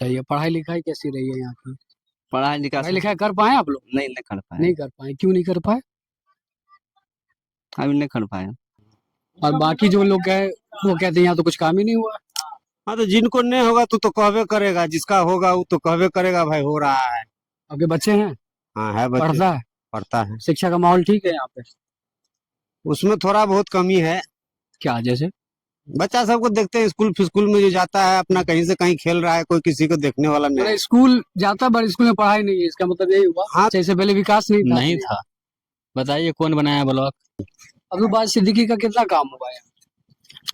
बताइए पढ़ाई लिखाई कैसी रही है यहाँ की? पढ़ाई पढ़ाई लिखाई कर पाए आप लोग? नहीं कर पाए। नहीं कर पाए, क्यों नहीं कर पाए? अभी नहीं कर पाए। और बाकी जो लोग गए वो कहते हैं यहाँ तो कुछ काम ही नहीं हुआ। हाँ तो जिनको नहीं होगा तो कहवे करेगा, जिसका होगा वो तो कहवे करेगा भाई हो रहा है। आपके बच्चे हैं? हाँ है बच्चे। पढ़ता है? पढ़ता है। शिक्षा का माहौल ठीक है यहाँ पे? उसमें थोड़ा बहुत कमी है। क्या जैसे? बच्चा सबको देखते हैं स्कूल फिस्कूल में जो जाता है अपना कहीं से कहीं खेल रहा है, कोई किसी को देखने वाला नहीं मेरा है। स्कूल जाता है, बट स्कूल में पढ़ाई नहीं है, इसका मतलब यही हुआ? हाँ। जैसे पहले विकास नहीं था? नहीं था। बताइए कौन बनाया ब्लॉक? अब्दुल सिद्दीकी का कितना काम हुआ है?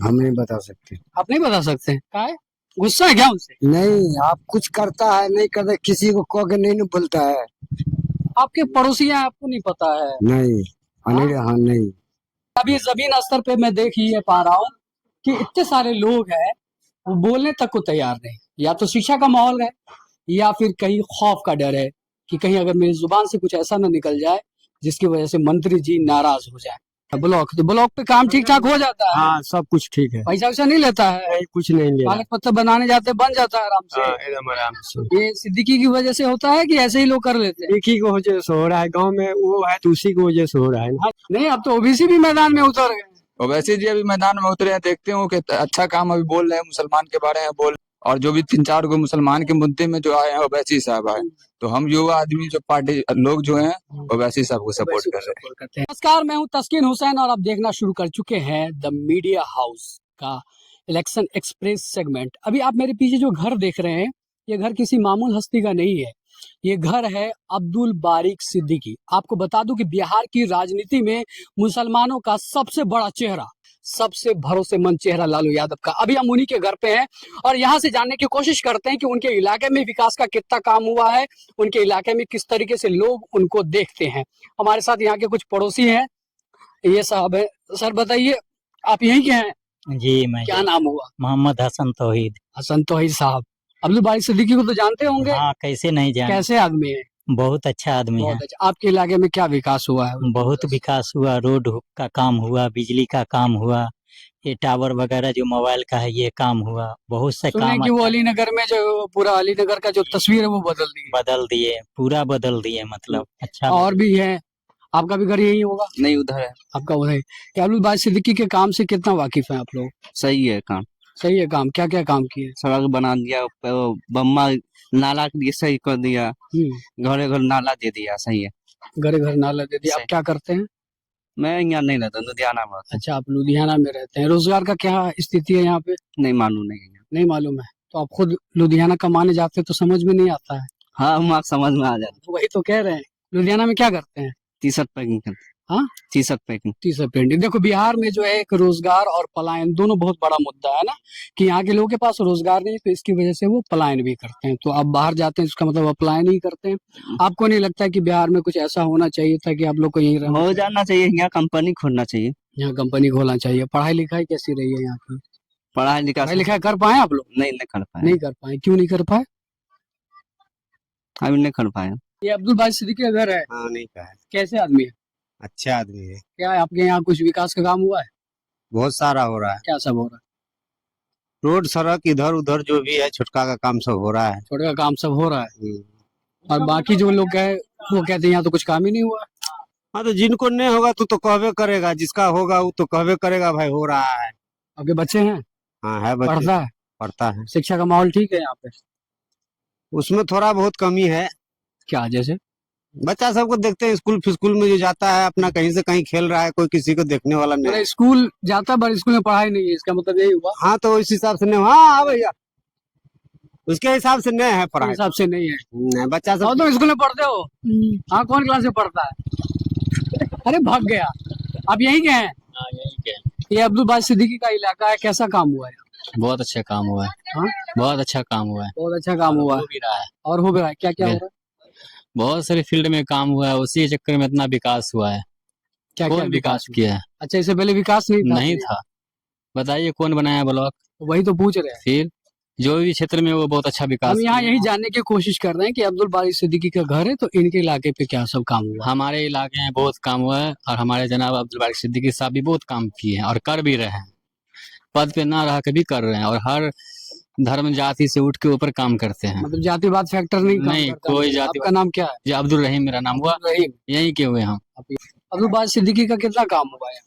हम नहीं बता सकते। आप नहीं बता सकते? क्या है, गुस्सा है क्या उनसे? नहीं, आप कुछ करता है नहीं करता, किसी को कह के नहीं बोलता है। आपके पड़ोसी हैं, आपको नहीं पता है? नहीं। हाँ नहीं। अभी जमीन स्तर पे मैं देख ही पा रहा हूँ कि इतने सारे लोग हैं वो बोलने तक को तैयार नहीं। या तो शिक्षा का माहौल है या फिर कहीं खौफ का डर है कि कहीं अगर मेरी जुबान से कुछ ऐसा ना निकल जाए जिसकी वजह से मंत्री जी नाराज हो जाए। ब्लॉक पे काम ठीक ठाक हो जाता है? हाँ सब कुछ ठीक है। पैसा वैसा नहीं लेता है? नहीं, कुछ नहीं लिया। कागज पत्तर बनाने जाते बन जाता है आराम से? एकदम आराम से। ये सिद्दीकी की वजह से होता है कि ऐसे ही लोग कर लेते हैं? एक ही की वजह से हो रहा है, गांव में वो है तो उसी की वजह से हो रहा है ना। नहीं, अब तो ओबीसी भी मैदान में उतर गए। ओवैसी जी अभी मैदान में उतरे हैं, देखते हो कि अच्छा काम अभी बोल रहे हैं, मुसलमान के बारे में बोल, और जो भी 3-4 को मुसलमान के मुद्दे में जो आए हैं ओवैसी साहब आए, तो हम युवा आदमी जो पार्टी लोग जो हैं ओवैसी साहब को सपोर्ट कर रहे हैं। नमस्कार, मैं हूं तस्कीन हुसैन और आप देखना शुरू कर चुके हैं द मीडिया हाउस का इलेक्शन एक्सप्रेस सेगमेंट। अभी आप मेरे पीछे जो घर देख रहे हैं, ये घर किसी मामूल हस्ती का नहीं है, ये घर है अब्दुल बारिक सिद्दीकी। आपको बता दूं कि बिहार की राजनीति में मुसलमानों का सबसे बड़ा चेहरा, सबसे भरोसेमंद चेहरा लालू यादव का। अभी हम उन्हीं के घर पे हैं और यहाँ से जानने की कोशिश करते हैं कि उनके इलाके में विकास का कितना काम हुआ है, उनके इलाके में किस तरीके से लोग उनको देखते हैं। हमारे साथ यहाँ के कुछ पड़ोसी हैं, ये साहब है। सर बताइए, आप यहीं के हैं? जी मैं क्या नाम हुआ? मोहम्मद हसन तौहीद। हसन तौहीद साहब, अब्दुल बारिक सिद्दीकी को तो जानते होंगे? हाँ, कैसे नहीं जान। कैसे आदमी है? बहुत अच्छा आदमी है। बहुत अच्छा। आपके इलाके में क्या विकास हुआ है? बहुत विकास हुआ, रोड का काम हुआ, बिजली का काम हुआ, ये टावर वगैरह जो मोबाइल का है ये काम हुआ, बहुत से सुने काम कि वो अलीनगर में जो पूरा अलीनगर का जो तस्वीर है वो बदल दी। बदल दिए, पूरा बदल दिए, मतलब अच्छा। और भी है? आपका भी घर यही होगा? नहीं उधर है। आपका उधर है। क्या अब्दुल बारिक सिद्दीकी के काम से कितना वाकिफ है आप लोग? सही है काम। सही है काम? क्या क्या काम किए? सड़क बना दिया, बम्मा नाला के लिए सही कर दिया, घरे घर नाला दे दिया। सही है। घर घर नाला दे दिया। आप सही। क्या करते हैं? मैं यहाँ नहीं रहता, लुधियाना में रहता अच्छा, आप लुधियाना में रहते हैं। रोजगार का क्या स्थिति है यहाँ पे? हूँ। नहीं मालूम नहीं है। नहीं मालूम है? तो आप खुद लुधियाना कमाने जाते तो समझ में नहीं आता है? हाँ हम समझ में आ जाते। वही तो कह रहे हैं। लुधियाना में क्या करते हैं? टी शर्ट पैकिंग करते। हाँ? T shirt packing. तीसरा पेंटिंग। देखो, बिहार में जो है एक रोजगार और पलायन दोनों बहुत बड़ा मुद्दा है ना, कि यहाँ के लोगों के पास रोजगार नहीं, तो इसकी वजह से वो पलायन भी करते हैं। तो आप बाहर जाते हैं, इसका मतलब पलायन ही करते हैं। आपको नहीं लगता है कि बिहार में कुछ ऐसा होना चाहिए था कि आप लोग को यहीं रहना हो चाहिए? जाना चाहिए, यहाँ कंपनी खोलना चाहिए। यहाँ कंपनी खोलना चाहिए। पढ़ाई लिखाई कैसी रही है यहाँ की? पढ़ाई पढ़ाई लिखाई कर पाए आप लोग? नहीं कर पाए। नहीं कर पाए, क्यों नहीं कर पाए? अभी नहीं कर पाए। ये अब्दुल बारिक सिद्दीकी का घर है। हाँ नहीं का है। कैसे आदमी है? अच्छा आदमी है। क्या है आपके यहाँ कुछ विकास का काम हुआ है? बहुत सारा हो रहा है। क्या सब हो रहा है? रोड सड़क इधर उधर जो भी है छोटका का काम सब हो रहा है। छोटे का काम सब हो रहा है। और बाकी जो लोग गए वो कहते हैं यहाँ तो कुछ काम ही नहीं हुआ। हाँ तो जिनको नहीं होगा तो कहवे करेगा, जिसका होगा वो तो कहवे करेगा भाई हो रहा है। आपके बच्चे हैं? हाँ है बच्चे। पढ़ता है? पढ़ता है। शिक्षा का माहौल ठीक है यहाँ पे? उसमें थोड़ा बहुत कमी है। क्या जैसे? बच्चा सबको देखते हैं स्कूल फिस्कूल में जो जाता है अपना कहीं से कहीं खेल रहा है, कोई किसी को देखने वाला नहीं मेरा है। स्कूल जाता है, बट स्कूल में पढ़ाई नहीं है, इसका मतलब यही हुआ? हाँ तो इस हिसाब से नहीं। हाँ भैया, उसके हिसाब से नहीं है इस पढ़ाई। हिसाब से नहीं है। नहीं, बच्चा सब तो स्कूल में पढ़ते हो? हाँ, कौन क्लास में पढ़ता है? अरे भाग गया। आप यहीं के हैं? हाँ, यही के। ये अब्दुल बारिक सिद्दीकी का इलाका है, कैसा काम हुआ है? बहुत अच्छा काम हुआ है। हाँ? बहुत अच्छा काम हुआ है। बहुत अच्छा काम हुआ है। हो भी रहा है। और हो भी रहा है? क्या क्या हो रहा है? बहुत सारे फील्ड में काम हुआ है, उसी चक्कर में इतना विकास हुआ है। क्या क्या कौन विकास किया है? अच्छा, इससे पहले विकास नहीं था? नहीं था। बताइए कौन बनाया ब्लॉक? वही तो पूछ रहे हैं। फिर जो भी क्षेत्र में वो बहुत अच्छा विकास हम यहाँ किया। यही जानने की कोशिश कर रहे हैं कि अब्दुल बारिक सिद्दीकी का घर है, तो इनके इलाके पे क्या सब काम हुआ? हमारे इलाके में बहुत काम हुआ है और हमारे जनाब अब्दुल बारिक सिद्दीकी साहब भी बहुत काम किए हैं और कर भी रहे हैं। पद पे ना रह के भी कर रहे हैं और हर धर्म जाति से उठ के ऊपर काम करते हैं। मतलब जातिवाद फैक्टर नहीं काम नहीं, करता। कोई आपका जातिवाद- नाम क्या है? जी अब्दुल रहीम मेरा नाम हुआ, रहीम। यहीं के हुए हम। अब्दुल बारी सिद्दीकी का कितना काम हुआ है?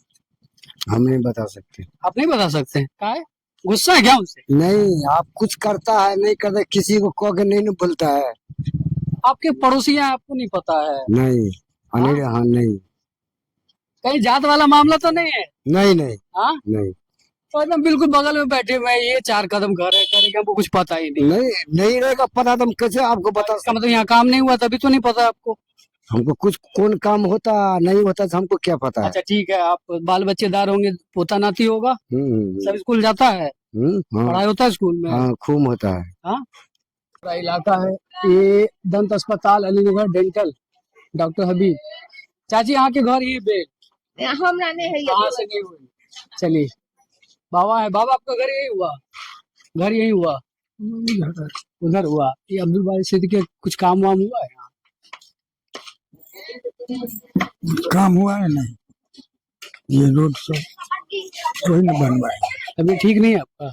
हम नहीं बता सकते। आप नहीं बता सकते? क्या है? गुस्सा है क्या उनसे? नहीं, आप कुछ करता है नहीं करता, किसी को कह के नहीं न बोलता है। आपके पड़ोसी हैं, आपको नहीं पता है? नहीं, अनिल, हाँ नहीं, कहीं जात वाला मामला तो नहीं है? नहीं नहीं हाँ, नहीं तो एकदम बिल्कुल बगल में बैठे हुए हैं, ये 4 कदम घर है, करेंगे, हमको कुछ पता ही नहीं। नहीं नहीं रहेगा पता तो हम कैसे आपको बता इसका मतलब यहाँ काम नहीं हुआ तभी तो नहीं पता आपको? हमको कुछ कौन काम होता नहीं होता तो हमको क्या पता है। अच्छा ठीक है, आप बाल बच्चेदार होंगे, पोता नाती होगा, सब स्कूल जाता है, हाँ पढ़ाई होता है स्कूल में? हाँ, खूब होता है। पूरा इलाका है ये दंत अस्पताल अलीनगर डेंटल डॉक्टर हबीब। चाची यहाँ के घर ये बेल हमरा नहीं है कहाँ से नहीं हुई? चलिए बाबा है, बाबा आपका घर यही हुआ? घर यही हुआ, उधर हुआ। ये अब्दुल बारी सिद्दीकी के कुछ काम वाम हुआ है यहाँ? काम हुआ है नहीं, ये रोड सब कोई नहीं बनवाए। तबीयत ठीक नहीं है आपका?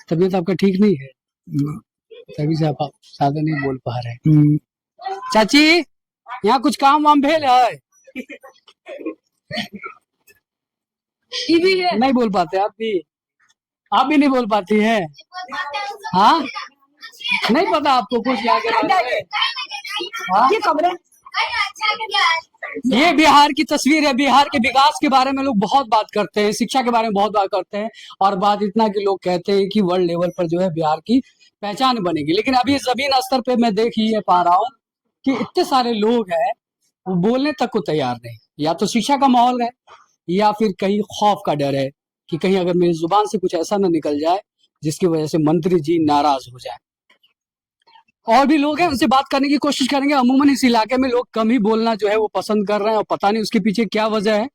तबीयत आपका ठीक नहीं है, तभी से आप ज्यादा नहीं बोल पा रहे। चाची यहाँ कुछ काम वाम भेल है? नहीं बोल पाते आप भी नहीं बोल पाती है? हाँ, नहीं पता आपको कुछ यहाँ के बारे में? हाँ? ये बिहार की तस्वीर है। बिहार के विकास के बारे में लोग बहुत बात करते हैं, शिक्षा के बारे में बहुत बात करते हैं, और बात इतना कि लोग कहते हैं कि वर्ल्ड लेवल पर जो है बिहार की पहचान बनेगी। लेकिन अभी जमीन स्तर पे मैं देख ही पा रहा हूँ कि इतने सारे लोग हैं वो बोलने तक को तैयार नहीं। या तो शिक्षा का माहौल है या फिर कहीं खौफ का डर है कि कहीं अगर मेरी जुबान से कुछ ऐसा ना निकल जाए जिसकी वजह से मंत्री जी नाराज हो जाए। और भी लोग हैं, उनसे बात करने की कोशिश करेंगे। अमूमन इस इलाके में लोग कम ही बोलना जो है वो पसंद कर रहे हैं, और पता नहीं उसके पीछे क्या वजह है।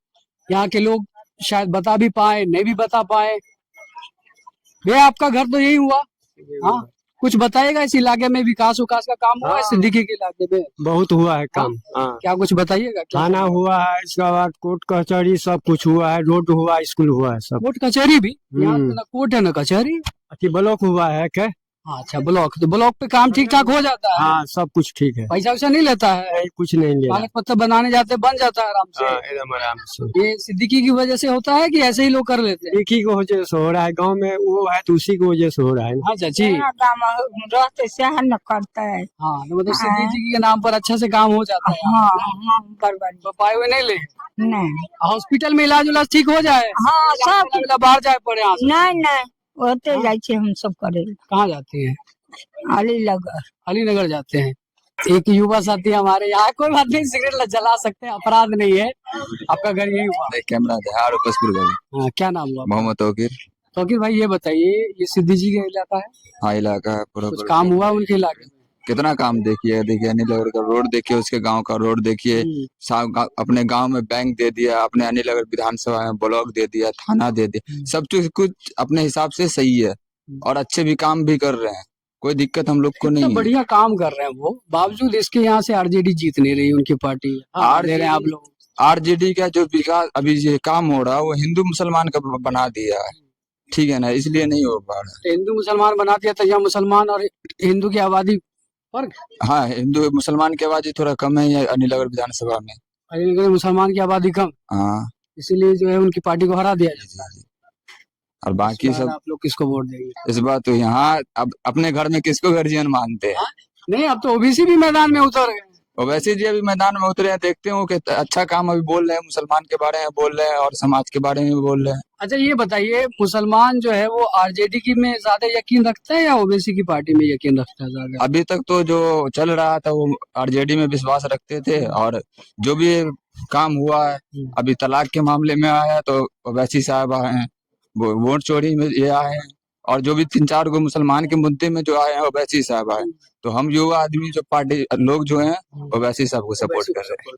यहाँ के लोग शायद बता भी पाए, नहीं भी बता पाए। भैया आपका घर तो यही हुआ? हाँ, कुछ बताइएगा, इस इलाके में विकास का काम हुआ है? सिद्दीकी के इलाके में बहुत हुआ है काम। हाँ, क्या कुछ बताइएगा? क्या थाना हुआ है, इसके बाद कोर्ट कचहरी सब कुछ हुआ है, रोड हुआ, स्कूल हुआ है, सब। कोर्ट कचहरी भी? यहाँ तो ना कोर्ट है ना कचहरी। अति ब्लॉक हुआ है क्या? हाँ, अच्छा ब्लॉक, तो ब्लॉक पे काम ठीक ठाक हो जाता है? हाँ, सब कुछ ठीक है, पैसा वैसा नहीं लेता है? नहीं, कुछ नहीं लेना। कागज पत्तर बनाने जाते बन जाता है आराम से? हाँ, एकदम आराम से। ये सिद्दीकी की वजह से होता है कि ऐसे ही लोग कर लेते हैं? एक ही की वजह से हो रहा है, गांव में वो है तो उसी की वजह से हो रहा है। हाँ चाची, रहते से न करता है। हाँ तो मतलब सिद्दीकी के नाम पर अच्छा से काम हो जाता है? हाँ बर्बादी तो पाए हुए नहीं ले? नहीं। हॉस्पिटल में इलाज उलाज ठीक हो जाए? हाँ सब बाहर जाए पड़े यहाँ से? नहीं होते जाए छे हम सब करे। कहाँ जाती है? अलीनगर जाते हैं। एक युवा साथी हमारे यहाँ, कोई बात नहीं, सिगरेट जला सकते हैं, अपराध नहीं है। आपका घर यही हुआ? कैमरा है हाँ, क्या नाम हुआ? मोहम्मद तौकीर। तौकीर भाई ये बताइए, ये सिद्दीकी का इलाका है? हाँ, इलाका है पूरा। कुछ काम हुआ उनके इलाके में? कितना काम देखिए अनिल का रोड देखिए, उसके गांव का रोड देखिए। अपने गांव में बैंक दे दिया, अपने अनिल विधानसभा में ब्लॉक दे दिया, थाना दे दिया, सब कुछ अपने हिसाब से सही है, और अच्छे भी काम भी कर रहे हैं, कोई दिक्कत हम लोग को नहीं है। बढ़िया काम कर रहे हैं वो, बावजूद इसके यहाँ से आरजेडी जीत नहीं रही, उनकी पार्टी। दे रहे हैं आप लोग। आरजेडी का जो विकास अभी ये काम हो रहा है वो हिंदू मुसलमान का बना दिया है, ठीक है ना, इसलिए नहीं हो पा रहा। हिंदू मुसलमान बना दिया तो यहाँ मुसलमान और हिंदू की आबादी फर्क? हाँ, हिंदू मुसलमान की आबादी थोड़ा कम है अनिल विधानसभा में। अलीनगर मुसलमान की आबादी कम, हाँ, इसीलिए जो है उनकी पार्टी को हरा दिया जाता है। और बाकी सब आप लोग किसको वोट देंगे इस बार? तो यहाँ अब अपने घर में किसको गार्जियन मानते हैं? नहीं, अब तो ओबीसी भी मैदान में उतर गए। ओवैसी जी अभी मैदान में उतरे हैं, देखते हो कि अच्छा काम अभी बोल रहे हैं, मुसलमान के बारे में बोल रहे हैं और समाज के बारे में भी बोल रहे हैं। अच्छा ये बताइए, मुसलमान जो है वो आरजेडी की में ज्यादा यकीन रखता है या ओबीसी की पार्टी में यकीन रखता है ज्यादा? अभी तक तो जो चल रहा था वो आरजेडी में विश्वास रखते थे, और जो भी काम हुआ है, अभी तलाक के मामले में आया तो ओवैसी साहब आए हैं, वो वोट चोरी में ये आए हैं, और जो भी 3-4 गो मुसलमान के मुद्दे में जो आए हैं ओवैसी साहब आए। तो हम युवा आदमी जो पार्टी लोग जो हैं ओवैसी साहब को सपोर्ट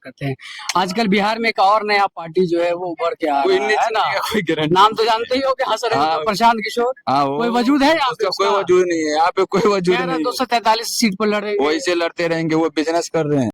करते हैं। आजकल बिहार में एक और नया पार्टी जो है वो उभर के आ रहा है ना, कोई गारंटी नाम तो जानते ही हो कि हंस रहे हैं, प्रशांत किशोर। कोई वजूद है यहाँ पे? कोई वजूद नहीं है यहाँ पे, कोई वजूद नहीं है। 243 सीट पर लड़ रहे हैं, वही से लड़ते रहेंगे, वो बिजनेस कर रहे हैं।